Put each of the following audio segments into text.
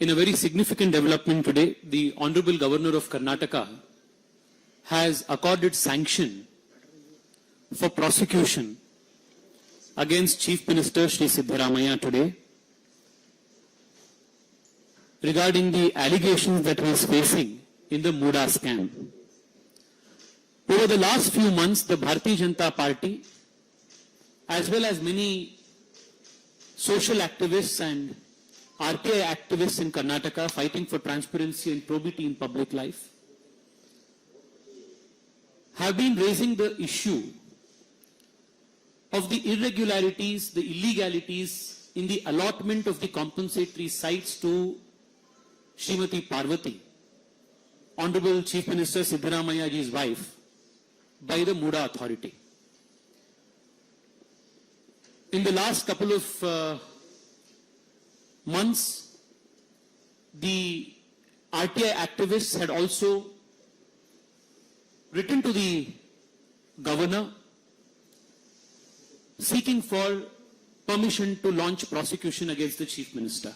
In a very significant development today, the Honorable Governor of Karnataka has accorded sanction for prosecution against Chief Minister Shri Siddaramaiah today regarding the allegations that he is facing in the Muda scam. Over the last few months, the Bharatiya Janata Party, as well as many social activists and RTI activists in Karnataka fighting for transparency and probity in public life, have been raising the issue of the irregularities, the illegalities in the allotment of the compensatory sites to Srimati Parvati, Honorable Chief Minister Siddaramaiah's wife, by the Muda authority. In the last couple of months, the RTI activists had also written to the governor seeking for permission to launch prosecution against the Chief Minister.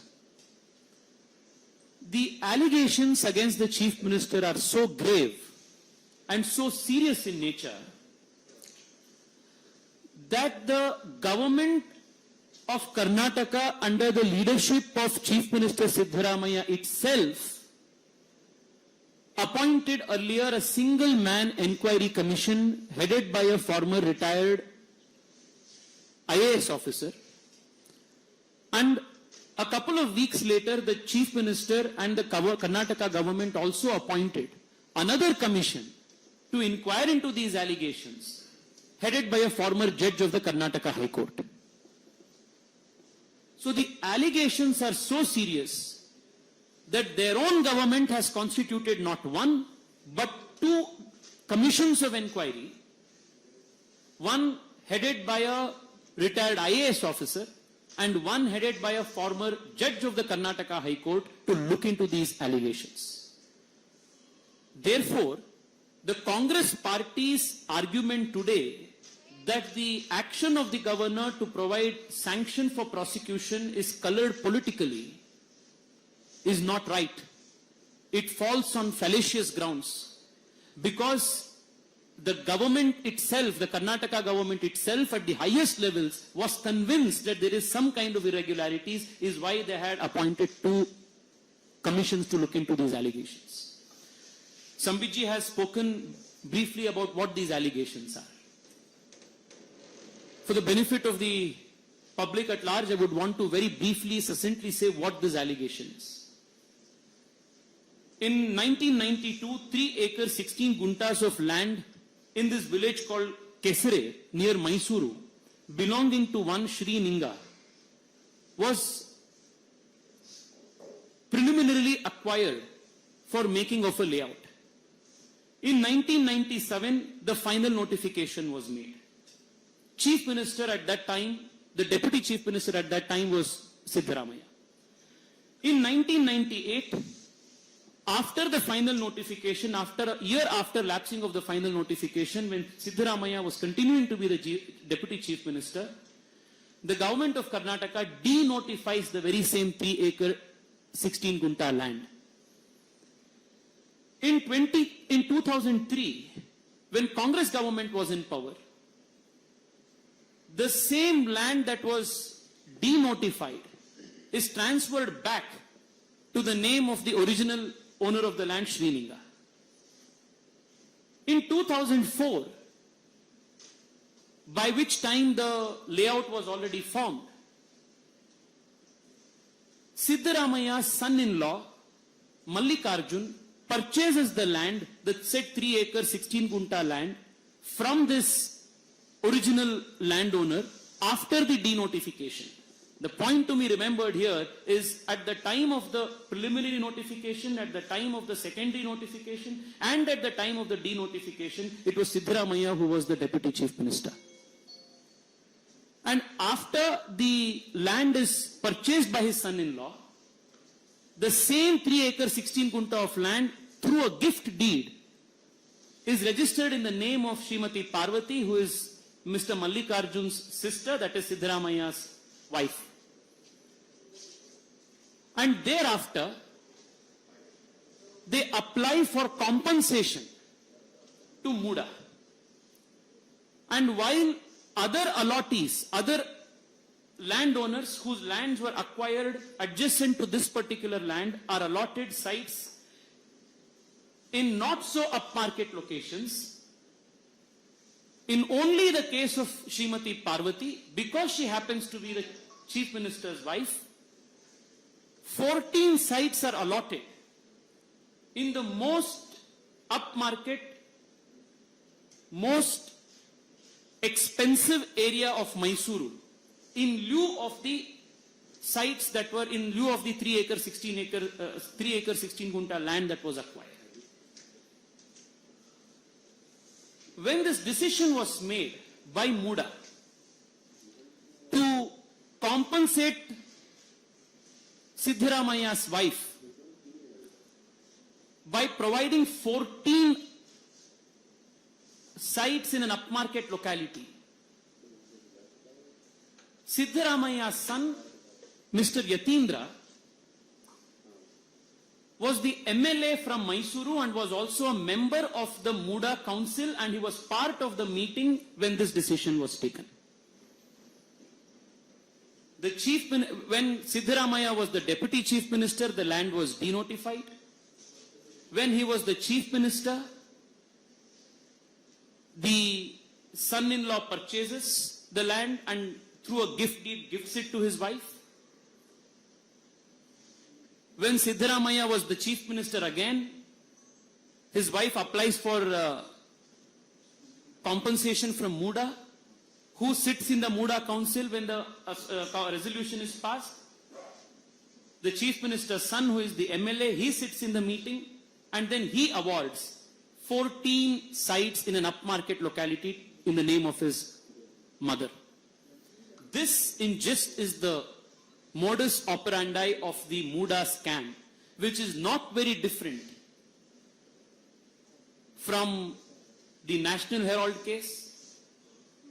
The allegations against the Chief Minister are so grave and so serious in nature that the government of Karnataka, under the leadership of Chief Minister Siddaramaiah itself, appointed earlier a single-man inquiry commission headed by a former retired IAS officer, and a couple of weeks later the Chief Minister and the Karnataka government also appointed another commission to inquire into these allegations, headed by a former judge of the Karnataka High Court. So the allegations are so serious that their own government has constituted not one, but two commissions of inquiry, one headed by a retired IAS officer and one headed by a former judge of the Karnataka High Court, to look into these allegations. Therefore, the Congress party's argument today that the action of the governor to provide sanction for prosecution is colored politically is not right. It falls on fallacious grounds, because the government itself, the Karnataka government itself at the highest levels, was convinced that there is some kind of irregularities, is why they had appointed two commissions to look into these allegations. Sambitji has spoken briefly about what these allegations are. For the benefit of the public at large, I would want to very briefly, succinctly say what this allegation is. In 1992, 3 acres, 16 guntas of land in this village called Kesare, near Mysuru, belonging to one Shri Ninga, was preliminarily acquired for making of a layout. In 1997, the final notification was made. Chief Minister at that time, the Deputy Chief Minister at that time was Siddaramaiah. In 1998, after the final notification, after a year after lapsing of the final notification, when Siddaramaiah was continuing to be the Deputy Chief Minister, the government of Karnataka denotifies the very same 3 acre, 16 gunta land. In 2003, when Congress government was in power, the same land that was denotified is transferred back to the name of the original owner of the land, Shri Ninga. In 2004, by which time the layout was already formed, Siddaramaiah's son-in-law, Mallikarjun, purchases the land, the said 3 acre, 16 gunta land, from this original landowner after the denotification. The point to be remembered here is at the time of the preliminary notification, at the time of the secondary notification, and at the time of the denotification, it was Siddaramaiah who was the Deputy Chief Minister. And after the land is purchased by his son-in-law, the same 3 acre 16 gunta of land, through a gift deed, is registered in the name of Srimati Parvati, who is Mr. Mallikarjun's sister, that is Siddaramaiah's wife. And thereafter, they apply for compensation to Muda. And while other allottees, other landowners whose lands were acquired adjacent to this particular land are allotted sites in not so upmarket locations, in only the case of Srimati Parvati, because she happens to be the Chief Minister's wife, 14 sites are allotted in the most upmarket, most expensive area of Mysuru, in lieu of the sites that were in lieu of the 3 acre 16 gunta land that was acquired. When this decision was made by Muda to compensate Siddaramaya's wife by providing 14 sites in an upmarket locality, Siddaramaya's son, Mr. Yatindra, was the MLA from Mysuru and was also a member of the Muda Council, and he was part of the meeting when this decision was taken. When Siddaramaya was the Deputy Chief Minister, the land was denotified. When he was the Chief Minister, the son-in-law purchases the land and through a gift deed gives it to his wife. When Siddaramaya was the Chief Minister again, his wife applies for compensation from Muda, who sits in the Muda Council when the resolution is passed. The Chief Minister's son, who is the MLA, he sits in the meeting and then he awards 14 sites in an upmarket locality in the name of his mother. This in gist is the modus operandi of the Muda scam, which is not very different from the National Herald case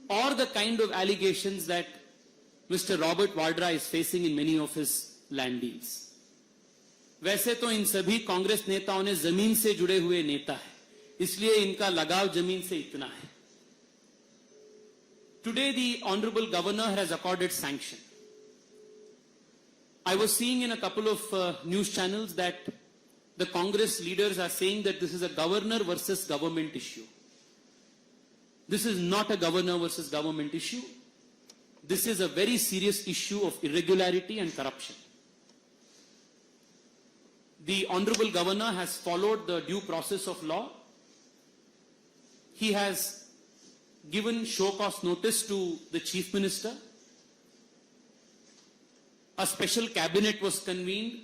or the kind of allegations that Mr. Robert Vadra is facing in many of his land deals. वैसे तो इन सभी कांग्रेस नेताओं ने जमीन से जुड़े हुए नेता है, इसलिए इनका लगाव जमीन से इतना है. Today the Honorable Governor has accorded sanction. I was seeing in a couple of news channels that the Congress leaders are saying that this is a governor versus government issue. This is not a governor versus government issue. This is a very serious issue of irregularity and corruption. The Honorable Governor has followed the due process of law. He has given show cause notice to the Chief Minister. A special cabinet was convened.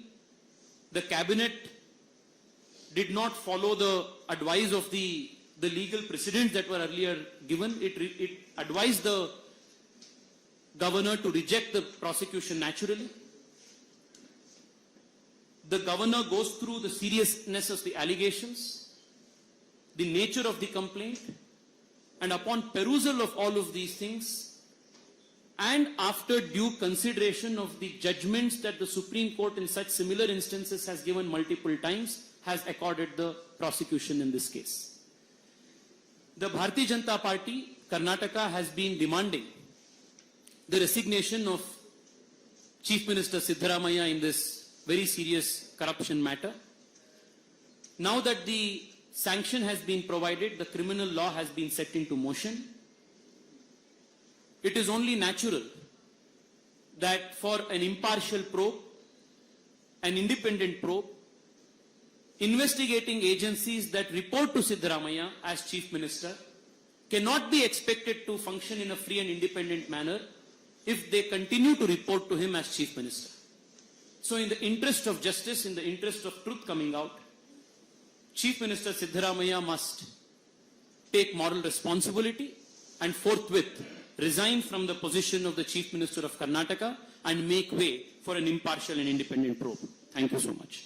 The cabinet did not follow the advice of the legal precedents that were earlier given. It advised the governor to reject the prosecution naturally. The governor goes through the seriousness of the allegations, the nature of the complaint, and upon perusal of all of these things, and after due consideration of the judgments that the Supreme Court in such similar instances has given multiple times, has accorded the prosecution in this case. The Bharatiya Janata Party, Karnataka, has been demanding the resignation of Chief Minister Siddaramaya in this very serious corruption matter. Now that the sanction has been provided, the criminal law has been set into motion. It is only natural that for an impartial probe, an independent probe, investigating agencies that report to Siddaramaya as Chief Minister cannot be expected to function in a free and independent manner if they continue to report to him as Chief Minister. So in the interest of justice, in the interest of truth coming out, Chief Minister Siddaramaya must take moral responsibility and forthwith resign from the position of the Chief Minister of Karnataka and make way for an impartial and independent probe. Thank you so much.